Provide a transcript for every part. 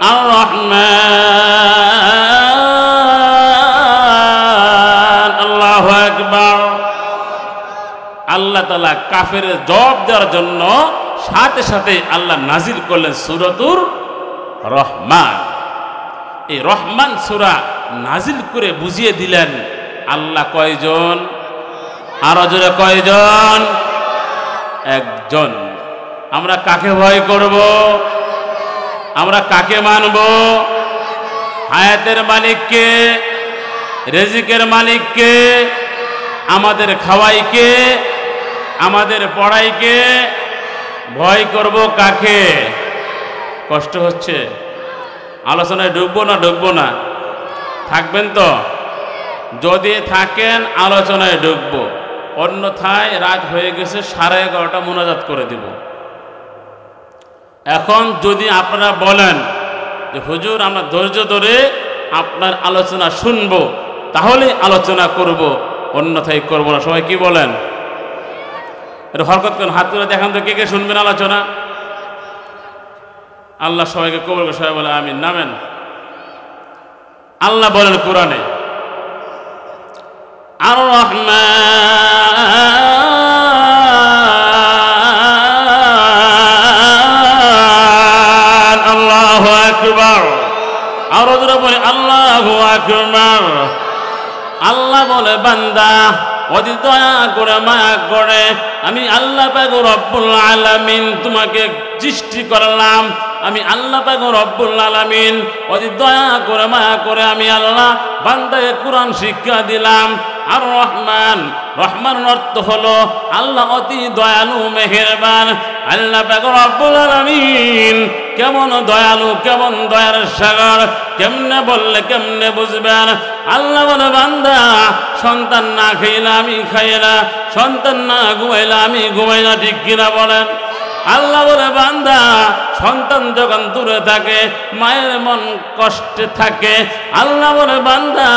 আর রহমান। আল্লাহু আকবার। আল্লাহ তাআলা কাফের জবাব দেওয়ার জন্য সাথে সাথে আল্লাহ নাজিল করলেন সূরাতুর রহমান। এই রহমান সূরা নাজিল করে বুঝিয়ে দিলেন আল্লাহ কয়জন, আরো জোরে কয়জন? একজন। আমরা কাকে ভয় করব? আমরা কাকে মানব? হায়াতের মালিককে, রিজিকের মালিককে, আমাদের খাওয়াইকে, আমাদের পড়াইকে। ভয় করব কাকে? কষ্ট হচ্ছে? আলোচনায় ঢুকবো না ঢুকবো না? থাকবেন তো? যদি থাকেন আলোচনায় ঢুকবো, অন্যথায় রাত হয়ে গেছে, 11:30 মোনাজাত করে দিব। এখন যদি আপনারা বলেন যে হুজুর আমরা ধৈর্য ধরে আপনার আলোচনা শুনবো, তাহলে আলোচনা করব, অন্যথায় করব না। সবাই কি বলেন? এটা হরকত করেন, হাত তুলে দেখান তো কে কে শুনবেন আলোচনা। আল্লাহ সবাইকে কবুল করে। সবাই বলে আমিন। নামেন। আল্লাহ বলেন কোরআনে, আর রহমান। আল্লাহু আকবার। আর ওরা বলে আল্লাহু আকবার। আল্লাহ বলে বান্দা অতি দয়া করে মায়া করে আমি আল্লাহ পাক রব্বুল আলামিন তোমাকে সৃষ্টি করলাম। আমি আল্লাহ পাক রব্বুল আলামিন অতি দয়া করে মায়া করে আমি আল্লাহ বান্দাকে কোরআন শিক্ষা দিলাম। আর রহমান, রহমানের অর্থ হলো আল্লাহ অতি দয়ালু মেহেরবান। আল্লাহ পাক রব্বুল আলামিন কেমন দয়ালু, কেমন দয়ার সাগর, কেমনে বললে কেমনে বুঝবেন? আল্লাহ বলে বান্দা সন্তান না খাইলে আমি খাই না, সন্তান না ঘুমাইলে আমি ঘুমাই না। ঠিক কিনা বলেন? আল্লাহ বলে বান্দা সন্তান যখন দূরে থাকে, মায়ের মন কষ্টে থাকে, আল্লাহ বলে বান্দা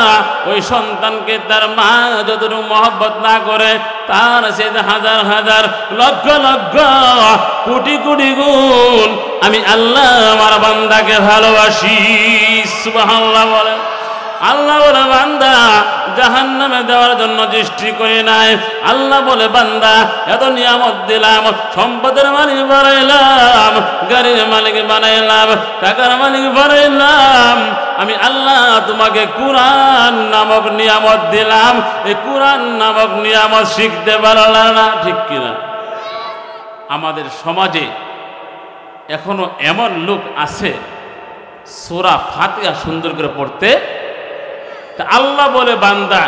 ওই সন্তানকে তার মা যতটুকু মহব্বত না করে, তার সে হাজার হাজার লক্ষ লক্ষ কোটি কোটি গুণ আমি আল্লাহ আমার বান্দাকে ভালোবাসি। সুবহানাল্লাহ বলে। আল্লাহ বলে বান্দা জাহান্নামে দেওয়ার জন্য সৃষ্টি করে নাই। আল্লাহ বলে বান্দা এত নিয়ামত দিলাম, সম্পদের মালিক বানাইলাম, গাড়ির মালিক বানাইলাম, টাকার মালিক বানাইলাম, আমি আল্লাহ তোমাকে কুরআন নামক নিয়ামত দিলাম। এই কুরআন নামক নিয়ামত শিখতে পারলা না। ঠিক কিনা? আমাদের সমাজে এখনো এমন লোক আছে সূরা ফাতিহা সুন্দর করে পড়তে। আল্লাহ বলে বান্দা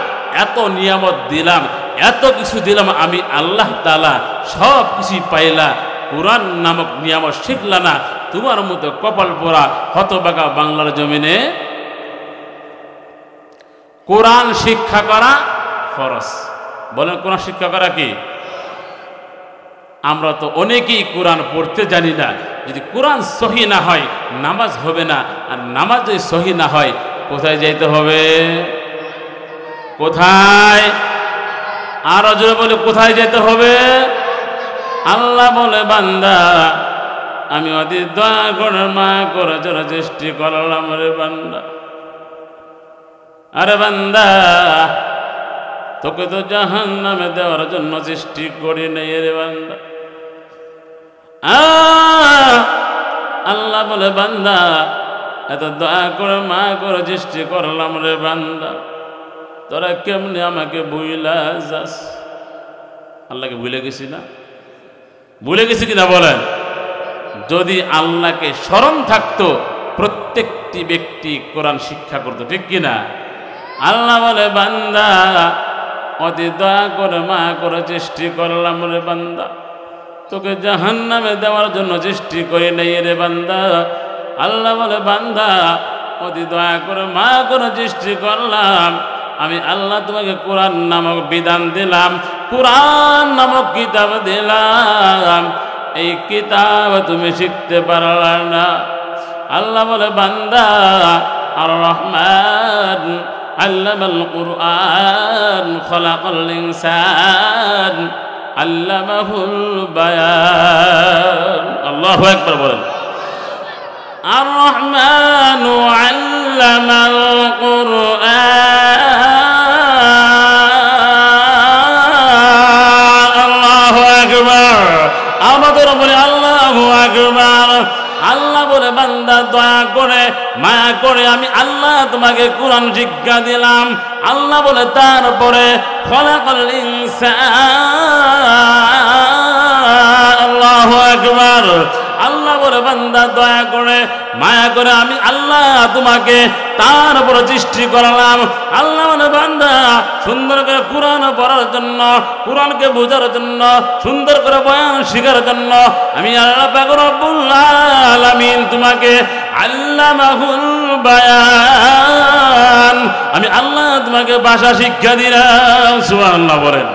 এত নিয়ামত দিলাম, এত কিছু দিলাম, আমি আল্লাহ তাআলা সব কিছুই পাইলা, কুরআন নামক নিয়ামত শিখলা না। তোমার মতো কপাল পোড়া হতভাগা বাংলার জমিনে। কোরআন শিক্ষা করা ফরজ। বলেন কোরআন শিক্ষা করা কি? আমরা তো অনেকেই কোরআন পড়তে জানি না। যদি কোরআন সহি না হয় নামাজ হবে না, আর নামাজ যদি সহি না হয় কোথায় যাইতে হবে? কোথায়? আর জোরে বলে কোথায় যেতে হবে? আল্লাহ বলে বান্দা আমি অতি দয়া করে মা করে যারা সৃষ্টি করলাম রে বান্দা। আরে বান্দা তোকে তো জাহান্নামে দেওয়ার জন্য সৃষ্টি করি নাই রে বান্দা। আল্লাহ বলে বান্দা এত দয়া করে মা করে সৃষ্টি করলাম রে বান্দা, তোরা কেমনে আমাকে ভুইলা যাস? আল্লাহকে ভুলে গেছি না? ভুলে গেছি কিনা বলেন? যদি আল্লাহকে স্মরণ থাকতো প্রত্যেকটি ব্যক্তি কোরআন শিক্ষা করতো। ঠিক কিনা? আল্লাহ বলে বান্দা অতি দয়া করে মা করে সৃষ্টি করলাম রে বান্দা, তোকে জাহান্নামে দেওয়ার জন্য সৃষ্টি করি নাই রে বান্দা। আল্লাহ বলে বান্দা অতি দয়া করে মা করে সৃষ্টি করলাম, আমি আল্লাহ তোমাকে কোরআন নামক বিধান দিলাম, কোরআন নামক কিতাব দিলাম, এই কিতাব তুমি শিখতে পারলা না। আল্লাহ বলে বান্দা আর রহমান আল্লামাল কুরআন খলাকাল ইনসান আল্লামাহুল বায়ান। আল্লাহু আকবার বলেন। আর রহমানু আল্লামাল কুরআন। আল্লাহু আকবার। আমাদের বলে আল্লাহু আকবার। আল্লাহ বলে বান্দা দয়া করে মায়া করে আমি আল্লাহ তোমাকে কোরআন শিক্ষা দিলাম। আল্লাহ বলে তারপরে খলাকাল ইনসান। আল্লাহু আকবার। আল্লাহ বলে বান্দা দয়া করে মায়া করে আমি আল্লাহ তোমাকে তার উপরে সৃষ্টি করলাম। আল্লাহ বলে বান্দা সুন্দর করে কোরআন পড়ার জন্য, কোরআনকে বোঝার জন্য, সুন্দর করে বয়ান শিখার জন্য আমি আল্লাহ পাক রব্বুল আলামিন তোমাকে আল্লামাহুল বায়ান, আমি আল্লাহ তোমাকে ভাষা শিক্ষা দিলাম। সুবহানাল্লাহ বলেন।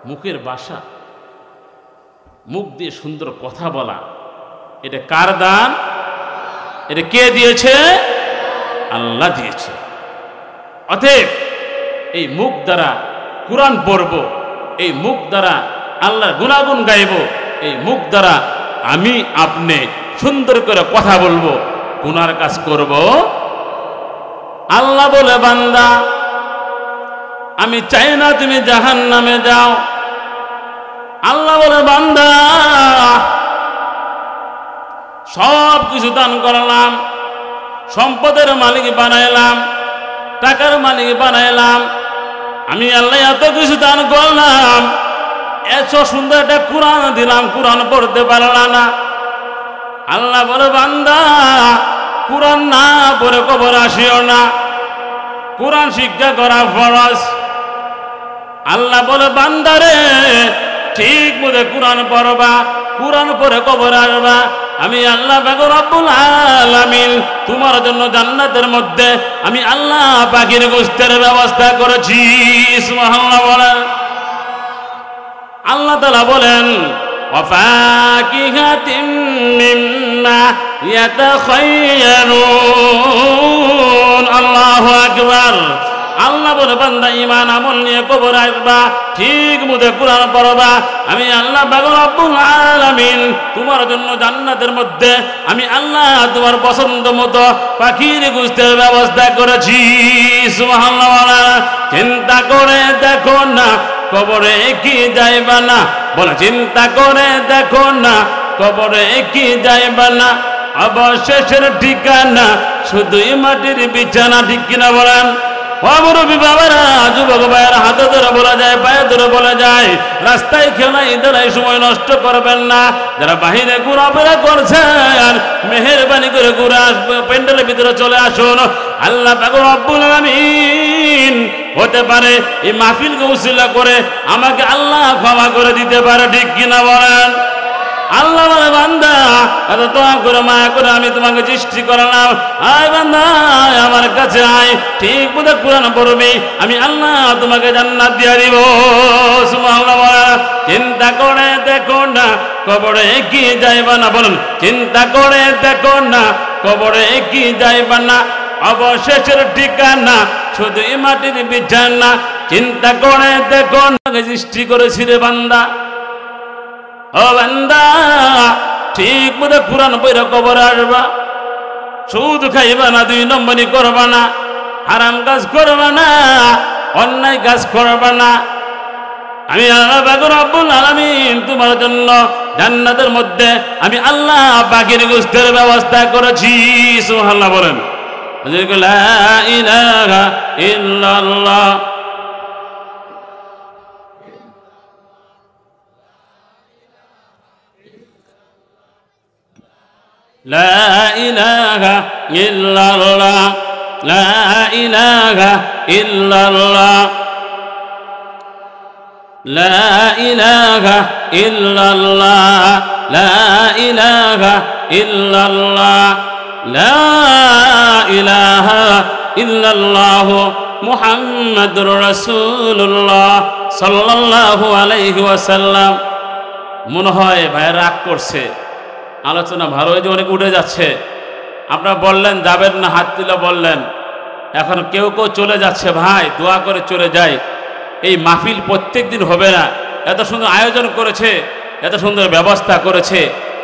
মুখের ভাষা, মুখ দিয়ে সুন্দর কথা বলা, এটা কার দান? এটা কে দিয়েছে? আল্লাহ দিয়েছে। অতএব এই মুখ দ্বারা কুরআন পড়ব, এই মুখ দ্বারা আল্লাহর গুণাগুণ গাইব, এই মুখ দ্বারা আমি আপনি সুন্দর করে কথা বলবো, গুনার কাজ করব। আল্লাহ বলে বান্দা আমি চাই না তুমি জাহান্নামে যাও। আল্লাহ বলে বান্দা সব কিছু দান করলাম, সম্পদের মালিক বানাইলাম, টাকার মালিক বানাইলাম, আমি আল্লাহ এত কিছু দান করলাম, এত সুন্দর একটা কোরআন দিলাম, কোরআন পড়তে পারলা না। আল্লাহ বলে বান্দা কোরআন না পড়ে কবর আসিও না, কোরআন শিক্ষা করা ফরজ। আল্লাহ বলে বান্দারে ঠিক মতো কোরআন পড়বা, কোরআন পড়ে কবর আসবা, আমি আল্লাহ পাক রব্বুল আলামিন তোমার জন্য জান্নাতের মধ্যে আমি আল্লাহ পাখির গোশতের ব্যবস্থা করেছি। সুবহানাল্লাহ বলেন। আল্লাহ তাআলা বলেন ওয়াফাকিহাতিম মিম্মা ইয়াতাখায়্যারুন। আল্লাহু আকবার। আল্লাহ বলে বান্দা ঈমান আমল নিয়ে কবর আসবা, ঠিক মতো কোরআন পড়বা, আমি আল্লাহ পাক রব্বুল আলামিন তোমার জন্য জান্নাতের মধ্যে আমি আল্লাহ তোমার পছন্দ মতো পাখির গোশতের ব্যবস্থা করেছি। সুবহানাল্লাহ। চিন্তা করে দেখো না কবরে কি যাইবা না, বলে চিন্তা করে দেখো না কবরে কি যাইবা না, অবশেষের ঠিকানা শুধুই মাটির বিছানা। ঠিক কিনা বলেন? মুরব্বী বাবারা, যুবক ভাইয়েরা, হাতে ধরে বলা যায়, পায়ে ধরে বলা যায়, রাস্তায় খেলাই দাঁড়াই সময় নষ্ট করবেন না। যারা বাহিরে ঘোরাফেরা করছেন মেহেরবানি করে ঘুরে আসবে, প্যান্ডেলের ভিতরে চলে আসুন। আল্লাহ পাক রব্বুল আলামিন হতে পারে এই মাহফিলকে উসিলা করে আমাকে আল্লাহ ক্ষমা করে দিতে পারে। ঠিক কিনা বলেন? আল্লাহ বলে বান্দা এত দোয়া করে মায়া করে আমি তোমাকে সৃষ্টি করলাম, আয় বান্দা আমার কাছে আয়, ঠিক মতো কোরআন পড়বি, আমি আল্লাহ তোমাকে জান্নাত দিয়ে দিব। সুবহানাল্লাহ। চিন্তা করে দেখো না কবরে কি যাইবা না, বলুন চিন্তা করে দেখো না কবরে কি যাইবা না, অবশেষের ঠিকানা শুধুই মাটির বিছানা। চিন্তা করে দেখো না সৃষ্টি করেছি রে বান্দা, ও বান্দা ঠিক মতো কোরআন পড়ে কবর আসবা, সুদ খাইবা না, দুই নম্বরি করবা না, হারাম কাজ করবা না, অন্যায় কাজ করবা না, আমি আল্লাহ পাক রব্বুল আলামিন তোমার জন্য জান্নাতের মধ্যে আমি আল্লাহ পাখির গোশতের ব্যবস্থা করেছি। সুবহানাল্লাহ বলেন। লা ইলাহা ইল্লাল্লাহ। لا إله إلا الله لا إله إلا الله لا إله إلا الله لا إله إلا الله لا إله إلا الله محمد رسول الله صلى الله عليه وسلم। মনে হয় ভাই রাগ করছে, আলোচনা ভালো হয়েছে, অনেক উঠে যাচ্ছে। আপনারা বললেন যাবেন না, হাত তুলে বললেন, এখন কেউ কেউ চলে যাচ্ছে। ভাই দোয়া করে চলে যায়, এই মাহফিল প্রত্যেক দিন হবে না। এত সুন্দর আয়োজন করেছে, এত সুন্দর ব্যবস্থা করেছে,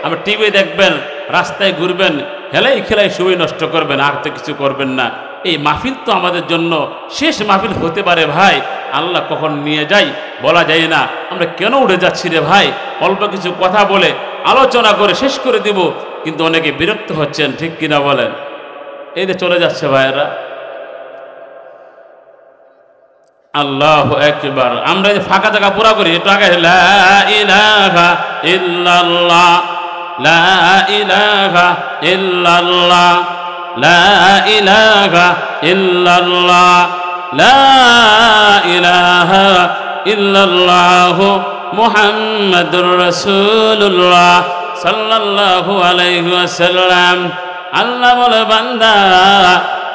আপনি টিভি দেখবেন, রাস্তায় ঘুরবেন, হেলাই খেলাই সময় নষ্ট করবেন, আর তো কিছু করবেন না। এই মাহফিল তো আমাদের জন্য শেষ মাহফিল হতে পারে ভাই। আল্লাহ কখন নিয়ে যাই বলা যায় না। আমরা কেন উঠে যাচ্ছি রে ভাই? অল্প কিছু কথা বলে আলোচনা করে শেষ করে দিব, কিন্তু অনেকে বিরক্ত হচ্ছেন, ঠিক কিনা বলেন? এই যে চলে যাচ্ছে ভাইয়েরা। আল্লাহু আকবার। আমরা যে ফাঁকা জায়গা পুরা করি, একটু আগে লা ইলাহা ইল্লাল্লাহ, লা ইলাহা ইল্লাল্লাহ, লা ইলাহা ইল্লাল্লাহ, লা ইলাহা ইল্লাল্লাহ মুহাম্মাদুর রাসূলুল্লাহ সাল্লাল্লাহু আলাইহি ওয়াসাল্লাম। আল্লাহ বলে বান্দা,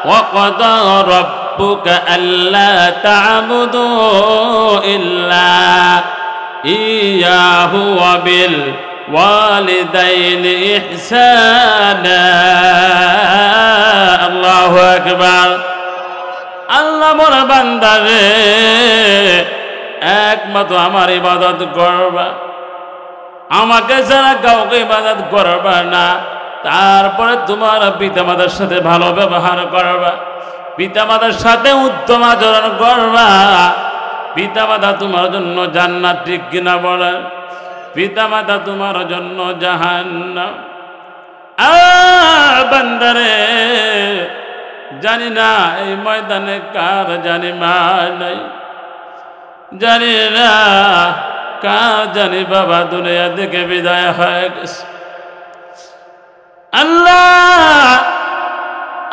ওয়া ক্বাদা রাব্বুকা আল্লা তা'বুদু ইল্লা ইয়াহু ওয়া বিল ওয়ালিদাইনি ইহসানা। আল্লাহু আকবার। আল্লাহ বলে বান্দা রে, একমাত্র আমার ইবাদত করবা, আমাকে ছাড়া কাউকে ইবাদত করবা না। তারপরে তোমার পিতামাতার সাথে ভালো ব্যবহার করবা, পিতামাতার সাথে উত্তম আচরণ করবা। পিতামাতা তোমার জন্য জান্নাত, ঠিক কিনা বলেন? পিতামাতা তোমার জন্য জাহান্নাম। বান্দারে, জানি না এই ময়দানে কার জানি মা নাই, জানি না কার জানি বাবা দুনিয়া থেকে বিদায় হয়ে গেছে। আল্লাহ,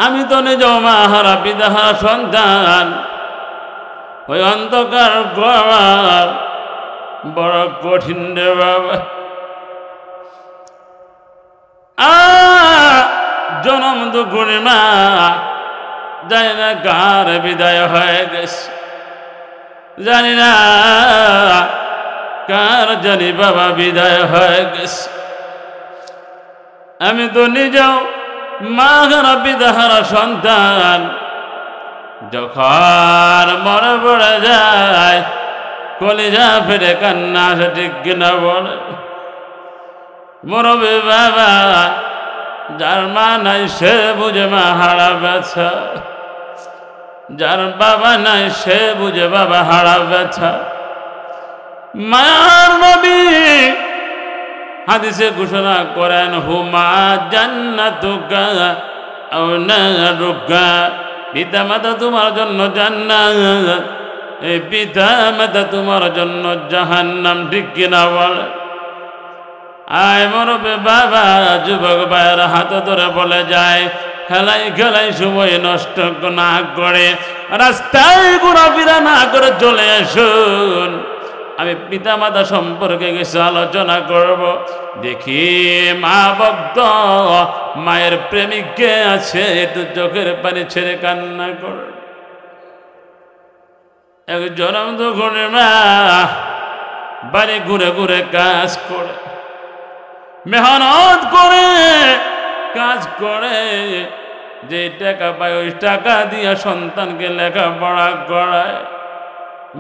আমি তো নিজেও মা হারা পিতা হারা সন্তান। ওই অন্ধকার ঘর বড় কঠিন রে বাবা। জনম দুঃখী মা, জানি না কার বিদায় হয়ে গেছে, জানি না কার জানি বাবা বিদায় হয়ে গেছে। আমি তো নিজেও মা হারা পিতা হারা সন্তান। যখন মনে পড়ে যায় কলিজা ফেরে কান্না আসে, ঠিক কিনা বলে? মুরব্বি বাবা, যার মা নাই সে বুঝে মা হারা ব্যথা, যার বাবা নাই সে বুঝে বাবা হারা ব্যথা। মায়ার নবী হাদিসে ঘোষণা করেন, হুমা জান্নাতুকা আও নারুকা। পিতা মাতা তোমার জন্য জান্নাত, এই পিতা মাতা তোমার জন্য জাহান্নাম, ঠিক কিনা বলে? আয় মুরব্বি বাবা, যুবক ভাইয়ের হাত ধরে বলে যায়, খেলাই খেলাই সময় নষ্ট না করে, রাস্তায় ঘোরাফেরা না করে চলে আসুন। আমি পিতা মাতা সম্পর্কে কিছু আলোচনা করব। দেখি মা ভক্ত, মায়ের প্রেমিক কে আছে? একটু চোখের পানি ছেড়ে কান্না করে। এক জনম দুঃখী মা বাড়ি ঘুরে ঘুরে কাজ করে, মেহনত করে, কাজ করে, যে টাকা পায় ওই টাকা দিয়ে সন্তানকে লেখাপড়া করায়।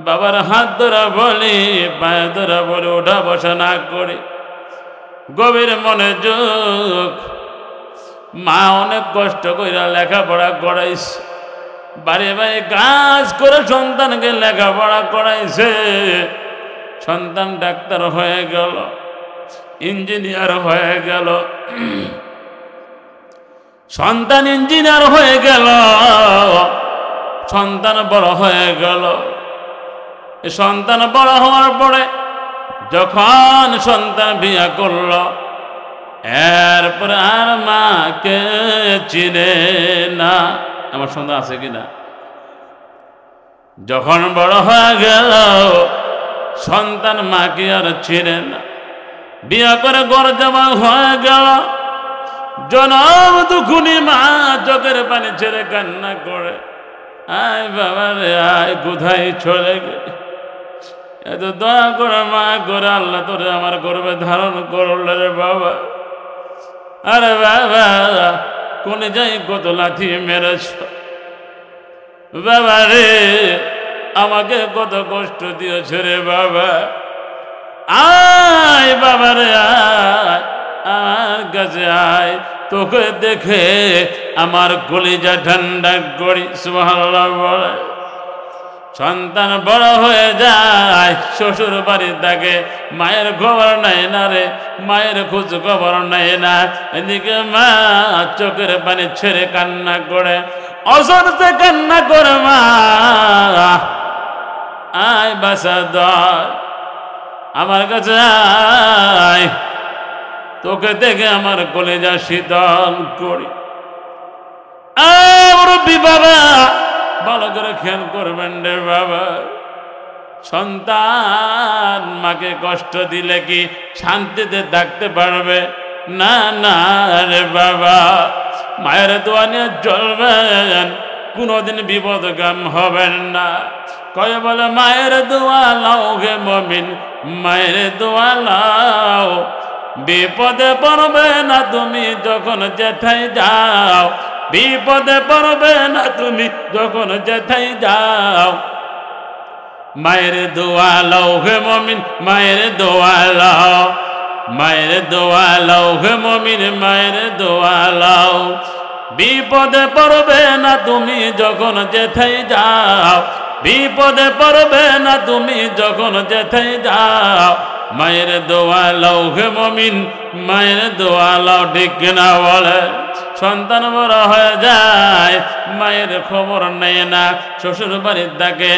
বাবার হাত ধরা বলি, পায়ে ধরা বলি, ওঠা বসা না করে গভীর মনোযোগ। মা অনেক কষ্ট করে লেখাপড়া করাইছে, বাড়ি বাড়ি কাজ করে সন্তানকে লেখাপড়া করাইছে। সন্তান ডাক্তার হয়ে গেল, ইঞ্জিনিয়ার হয়ে গেল, সন্তান ইঞ্জিনিয়ার হয়ে গেল, সন্তান বড় হয়ে গেল। সন্তান বড় হওয়ার পরে যখন সন্তান বিয়ে করল, এরপরে আর মাকে চিনে না। আমার সন্তান আছে কিনা? যখন বড় হয়ে গেল, সন্তান মাকে আর চিনে না। বিয়ে করে ঘর জামাই হয়ে গেল, জনম দুঃখী মা চোখের পানি ছেড়ে কান্না করে, আয় বাবা রে আয়, কোথায় চলে গেলে? এত দয়া করে মা করে আল্লাহ তোরে আমার গর্বে ধারণ করলে রে বাবা। আরে বাবা, কোনে যাই কত লাথি মেরেছ বাবা রে, আমাকে কত কষ্ট দিয়েছ রে বাবা। আয় বাবা রে আয়, আমার কাছে আয়, তোকে দেখে আমার কলিজা ঠান্ডা করি। সুবহানাল্লাহ বলে। সন্তান বড় হয়ে যায়, শ্বশুর বাড়ি থাকে, মায়ের খবর নেয় না রে, মায়ের খোঁজ খবর নেয় না। এদিকে মা চোখের পানি ছেড়ে কান্না করে, অসরতে কান্না করে, মা আয় বাসা দর, আমার কাছে আয়, তোকে দেখে আমার কলিজা শীতল করি। মুরব্বী বাবা, ভালো করে খেয়াল করবেন রে বাবা, সন্তান মাকে কষ্ট দিলে কি শান্তিতে থাকতে পারবে? না না রে বাবা, মায়ের দোয়া নিয়ে চলবেন, কোনোদিন বিপদগাম হবেন না। কয়ে বলে মায়ের দোয়া লাও গে মুমিন, মায়ের দোয়া লাও, বিপদে পড়বে না তুমি যখন যেথায় যাও, বিপদে পড়বে না তুমি যখন যেথায় যাও। মায়ের দোয়া লাও হে মুমিন, মায়ের দোয়া লাও, মায়ের দোয়া লাও হে মুমিন, মায়ের দোয়া লাও, বিপদে পড়বে না তুমি যখন যেথায় যাও, বিপদে পড়বে না তুমি যখন যেথায় যাও। মায়ের দোয়া লাও হে মুমিন, মায়ের দোয়া লাও। ঠিক কিনা বলে? সন্তান বড় হয়ে যায়, মায়ের খবর নেয় না, শ্বশুর বাড়ির থাকে।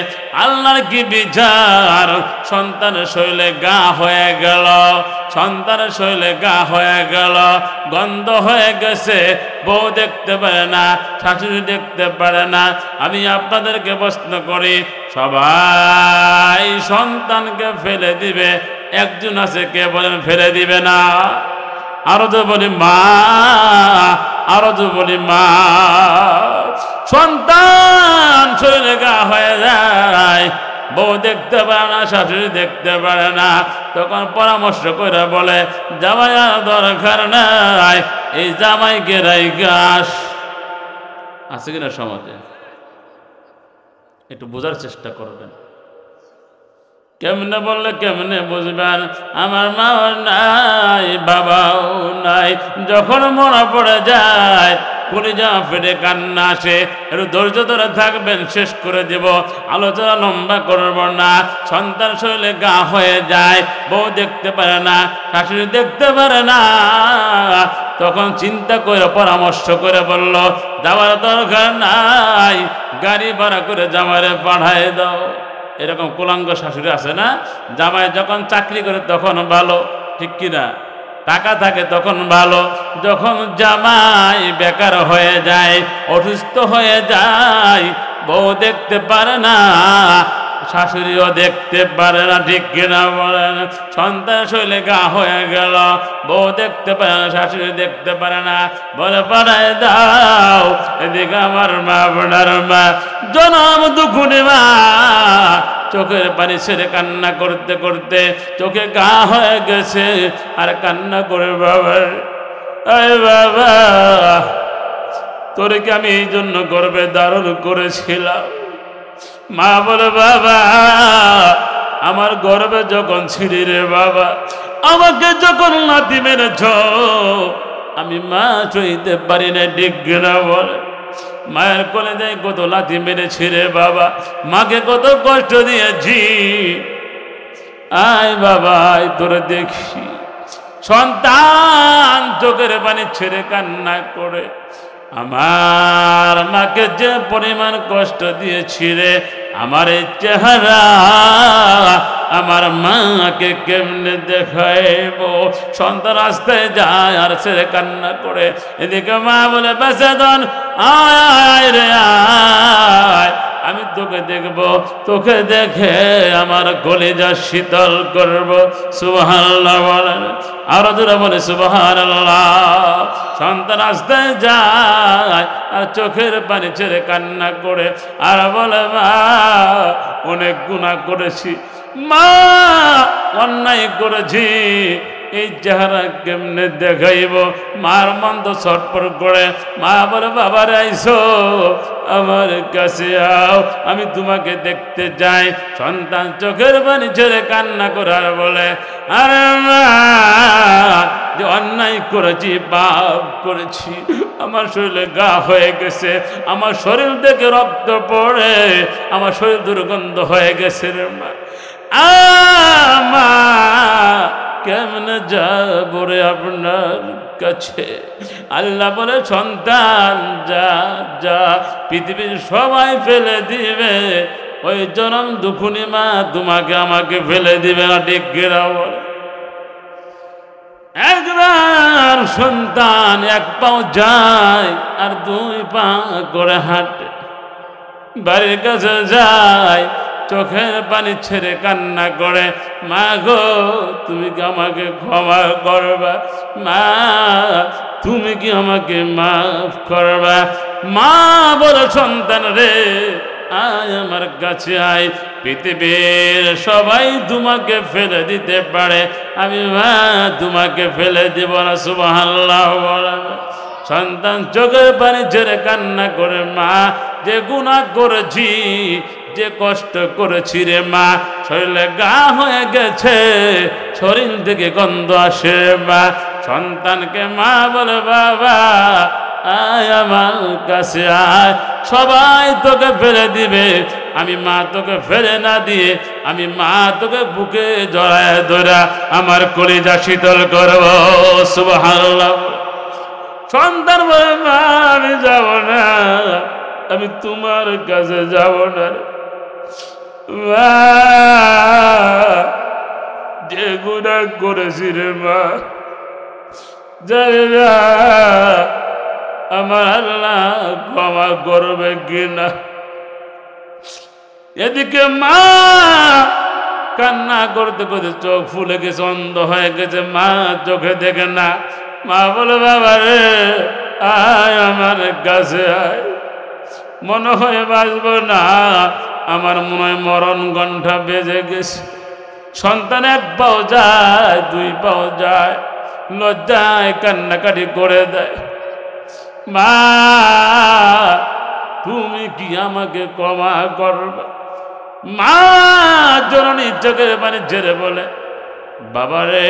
আল্লাহর কি বিচার, সন্তানের শরীরে গা হয়ে গেল, সন্তানের শরীরে গা হয়ে গেল, গন্ধ হয়ে গেছে, বউ দেখতে পারে না, শাশুড়ি দেখতে পারে না। আমি আপনাদেরকে প্রশ্ন করি, সবাই সন্তানকে ফেলে দিবে, একজন আছে কে বলেন ফেলে দিবে না? আরো তো বলি মা, আরো তো বলি মা। সন্তান শরীরে গা হয়ে যায়, বউ দেখতে পারে না, শাশুড়ি দেখতে পারে না, তখন পরামর্শ করে বলে জামাই আর দরকার নাই, এই জামাইকে রাইগাস। আছে কিনা সমাজে? একটু বোঝার চেষ্টা করবেন। কেমনে বললে কেমনে বুঝবেন? আমার মাও নাই, বাবাও নাই, যখন মনে পড়ে যায় কলিজা ফেটে কান্না আসে। একটু ধৈর্য ধরে থাকবেন, শেষ করে দেব, আলোচনা লম্বা করব না। সন্তান শরীরে গা হয়ে যায়, বউ দেখতে পারে না, শাশুড়ি দেখতে পারে না, তখন চিন্তা করে পরামর্শ করে বলল যাওয়ার দরকার নাই, গাড়ি ভাড়া করে জামাইরে পাঠায় দাও। এরকম কুলাঙ্গ শাশুড়ি আছে না? জামাই যখন চাকরি করে তখন ভালো, ঠিক কিনা? টাকা থাকে তখন ভালো, যখন জামাই বেকার হয়ে যায়, অসুস্থ হয়ে যায়, বউ দেখতে পারে না, শাশুড়িও দেখতে পারে না, ঠিক কিনা বলেন? সন্তান শৈলে গা হয়ে গেল, বউ দেখতে পারে না, শাশুড়ি দেখতে পারে না, বলে পাঠায় দাও। এদিকে আমার মা, আপনার মা, জনম দুঃখুনি মা, চোখের পানি ছেড়ে কান্না করতে করতে চোখে গা হয়ে গেছে, আর কান্না করে বাবা, আরে বাবা, তোরে কি আমি এই জন্য গর্বে ধারণ করেছিলাম? মা বলে বাবা, আমার গর্বে যখন ছিলি রে বাবা, আমাকে যখন লাথি মেরেছ, আমি মা সইতে পারি না, ঠিক না বলে? মায়ের কোলে যাই কত লাথি মেরেছি রে বাবা, মাকে কত কষ্ট দিয়েছি, আয় বাবা আয় তোরে দেখি। সন্তান চোখের পানি ছেড়ে কান্না করে, আমার মাকে যে পরিমাণ কষ্ট দিয়েছি রে, আমার এই চেহারা আমার মাকে কেমনে দেখাইব? সন্তান আসতে যায় আর ছেড়ে কান্না করে। এদিকে মা বলে বেসেদন, আয় রে আয়, আমি তোকে দেখব, তোকে দেখে আমার কলিজা শীতল করব। সুবহানাল্লাহ বলেন, আরো জোরে বলে সুবহানাল্লাহ। সন্তান আসতে যায় আর চোখের পানি ছেড়ে কান্না করে আর বলে মা অনেক গুনাহ করেছি, মা অন্যায় করেছি, এই চেহারা কেমনে দেখাইব? মার মন তো ছটফট করে। মা বলে, বাবারে আইসো আমার কাছে আও, আমি তোমাকে দেখতে চাই। সন্তান চোখের পানি ছেড়ে কান্না করার বলে, আরে মা, যে অন্যায় করেছি, পাপ করেছি, আমার শরীরে গা হয়ে গেছে, আমার শরীর থেকে রক্ত পড়ে আমার শরীর দুর্গন্ধ হয়ে গেছে রে মা। মা কেমনে যাব রে আপনার কাছে? আল্লাহ বলে, সন্তান যা যা, পৃথিবীর সবাই ফেলে দিবে, ওই জনম দুখুনি মা তোমাকে আমাকে ফেলে দিবে না। ঠিক কিনা বলে? একবার সন্তান এক পাও যায় আর দুই পা করে হাঁটে, বাড়ির কাছে যায়, চোখের পানি ছেড়ে কান্না করে, মা গো তুমি কি আমাকে ক্ষমা করবা? মা তুমি কি আমাকে মাফ করবা? মা বলে, সন্তান রে আয় আমার কাছে আয়, পৃথিবীর সবাই তোমাকে ফেলে দিতে পারে, আমি মা তোমাকে ফেলে দিব না। সুবহানাল্লাহ বলে। সন্তান চোখের পানি ছেড়ে কান্না করে, মা যে গুনাহ করেছি, যে কষ্ট করেছি রে মা, শরীরে গা হয়ে গেছে, শরীর থেকে গন্ধ আসে মা। সন্তানকে মা বলে, বাবা আয় আমার কাছে আয়, সবাই তোকে ফেলে দিবে, আমি মা তোকে ফেলে না দিয়ে আমি মা তোকে বুকে জড়ায় ধরা আমার কলিজা শীতল করব। সুবহানাল্লাহ। সন্তান বলে, মা আমি যাব না, আমি তোমার কাছে যাব না মা, যে গুনাহ করেছি রে মা, জানি না আমার আল্লাহ ক্ষমা করবে কিনা। এদিকে মা কান্না করতে করতে চোখ ফুলে গেছে, অন্ধ হয়ে গেছে, মা চোখে দেখে না। মা বলে, বাবা রে আয় আমার কাছে আয়, মনে হয় বাঁচব না, আমার মনে হয় মরণ ঘণ্টা বেজে গেছে। সন্তান এক পাও যায়, দুই পাও যায়, লজ্জায় কান্নাকাটি করে দেয়, মা তুমি কি আমাকে ক্ষমা করবে? মা জননী চোখের পানি ঝেড়ে বলে, বাবা রে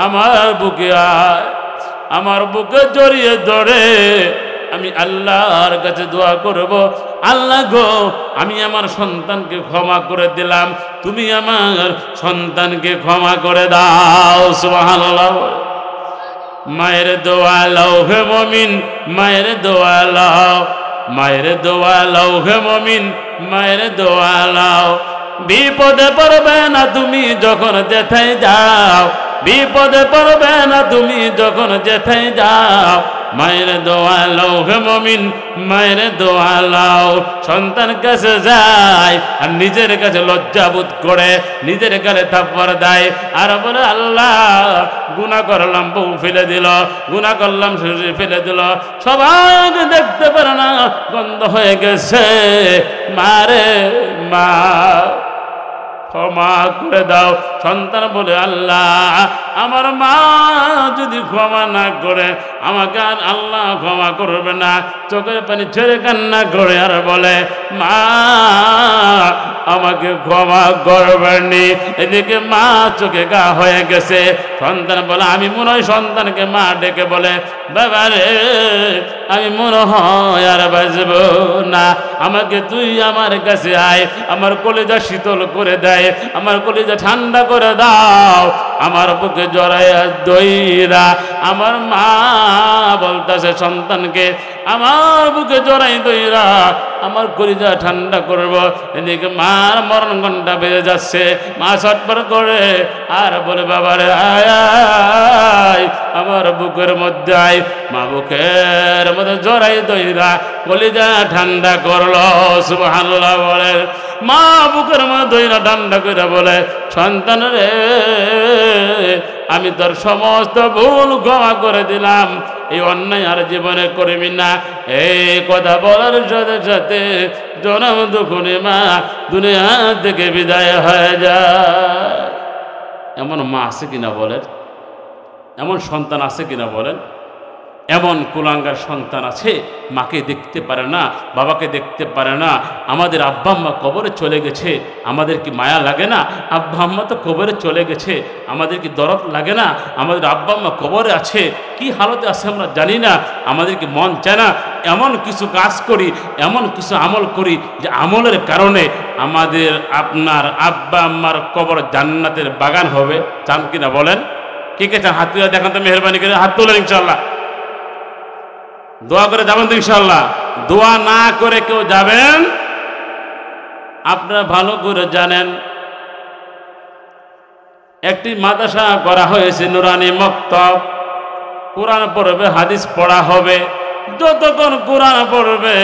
আমার বুকে আয়, আমার বুকে জড়িয়ে ধরে আমি আল্লাহর কাছে দোয়া করব, আল্লাহ গো আমি আমার সন্তানকে ক্ষমা করে দিলাম, তুমি আমার সন্তানকে ক্ষমা করে দাও। সুবহানাল্লাহ। মায়ের দোয়া লও হে মুমিন, মায়ের দোয়া লও, মায়ের দোয়া লও হে মুমিন, মায়ের দোয়া লও। বিপদে পড়বে না তুমি যখন যেথায় যাও, বিপদে পড়বে না তুমি যখন যেথায় যাও, মায়ের দোয়া লও হে মুমিন, মায়ের দোয়া লও। সন্তান কাছে যায় আর নিজের কাছে লজ্জাবোধ করে নিজের গালে থাপ্পড় দেয় আর বলে, আল্লাহ গুনাহ করলাম, বউ ফেলে দিল, গুনাহ করলাম, শ্বশুর ফেলে দিল, সবাই দেখতে পারে না, গন্ধ হয়ে গেছে, মারে মা ক্ষমা করে দাও। সন্তান বলে, আল্লাহ আমার মা যদি ক্ষমা না করে আমাকে আর আল্লাহ ক্ষমা করবে না। চোখের পানি ছেড়ে কান্না করে আর বলে, মা আমাকে ক্ষমা করবেনি। এদিকে মা চোখে গা হয়ে গেছে। সন্তান বলে, আমি মনে হয় সন্তানকে মা ডেকে বলে, বাবা রে আমি মনে হয় আর বাঁচব না, আমাকে তুই আমার কাছে আয়, আমার কলিজা শীতল করে দেয়, আমার কলিজা ঠান্ডা করে দাও, আমার বুকে জড়াইয়া দইরা। আমার মা বলতেছে সন্তানকে, আমার বুকে জড়াই দইরা আমার কলিজা ঠান্ডা করব। এদিকে মার মরণ ঘণ্টা বেজে যাচ্ছে, মা ছটফট করে আর বলে, বাবারে আয় আয় আমার বুকের মধ্যে আয়। মা বুকের মধ্যে জড়াই দইরা কলিজা ঠান্ডা করলো। সুবহানাল্লাহ বলে। মা বুকের মধ্যে দইরা ঠান্ডা করে বলে, সন্তান রে আমি তোর সমস্ত ভুল ক্ষমা করে দিলাম, এই অন্যায় আর জীবনে করবি না। এই কথা বলার সাথে সাথে জনম দুখুনি মা দুনিয়া থেকে বিদায় হয়ে যায়। এমন মা আছে কিনা বলেন, এমন সন্তান আছে কিনা বলেন? এমন কুলাঙ্গার সন্তান আছে, মাকে দেখতে পারে না, বাবাকে দেখতে পারে না। আমাদের আব্বা আম্মা কবরে চলে গেছে, আমাদের কি মায়া লাগে না? আব্বা আম্মা তো কবরে চলে গেছে, আমাদের কি দরদ লাগে না? আমাদের আব্বা আম্মা কবরে আছে, কি হালতে আছে আমরা জানি না, আমাদের কি মন চায় না এমন কিছু কাজ করি, এমন কিছু আমল করি যে আমলের কারণে আমাদের আপনার আব্বা আম্মার কবর জান্নাতের বাগান হবে? চান কিনা বলেন? কে কে চান? হাত তুলে দেখান তো, মেহরবানি করে হাত তোলেন ইনশাল্লাহ। দোয়া করে যাবেন তো ইনশাল্লাহ? দোয়া না করে কেউ যাবেন? আপনারা ভালো করে জানেন একটি মাদ্রাসা করা হয়েছে নুরানি মক্তব। কোরআন পড়বে, হাদিস পড়া হবে। যতক্ষণ কোরআন পড়বে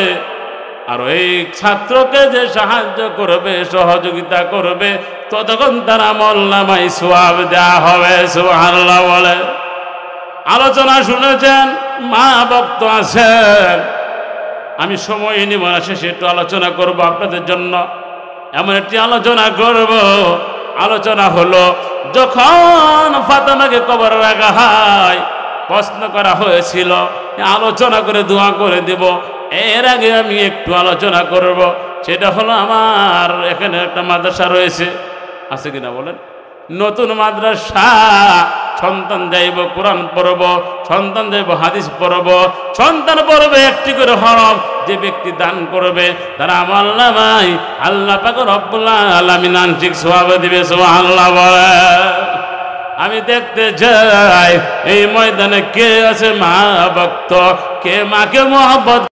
আর এই ছাত্রকে যে সাহায্য করবে, সহযোগিতা করবে, ততক্ষণ তার আমলনামায় সওয়াব দেওয়া হবে। সুবহানাল্লাহ বলে। আলোচনা শুনেছেন, মা ভক্ত আছেন, আমি সময় নিব না, শেষে একটু আলোচনা করব আপনাদের জন্য। এমন একটি আলোচনা করব, আলোচনা হলো যখন ফাতেমাকে কবরে রাখা হয়, প্রশ্ন করা হয়েছিল, আলোচনা করে দোয়া করে দেব। এর আগে আমি একটু আলোচনা করব, সেটা হলো আমার এখানে একটা মাদ্রাসা রয়েছে, আছে কিনা বলেন? নতুন মাদ্রাসা। সন্তান যাইব কোরআন পড়ব, সন্তান যাইব হাদিস পড়ব, সন্তান পড়বে একটি করে হরফ। যে ব্যক্তি দান করবে তার আমলনামায় আল্লাহ পাক রব্বুল আলামিন আংশিক সওয়াব দিবে। সুবহানাল্লাহ বলে। আমি দেখতে চাই এই ময়দানে কে আছে মা ভক্ত, কে মাকে মহব্বত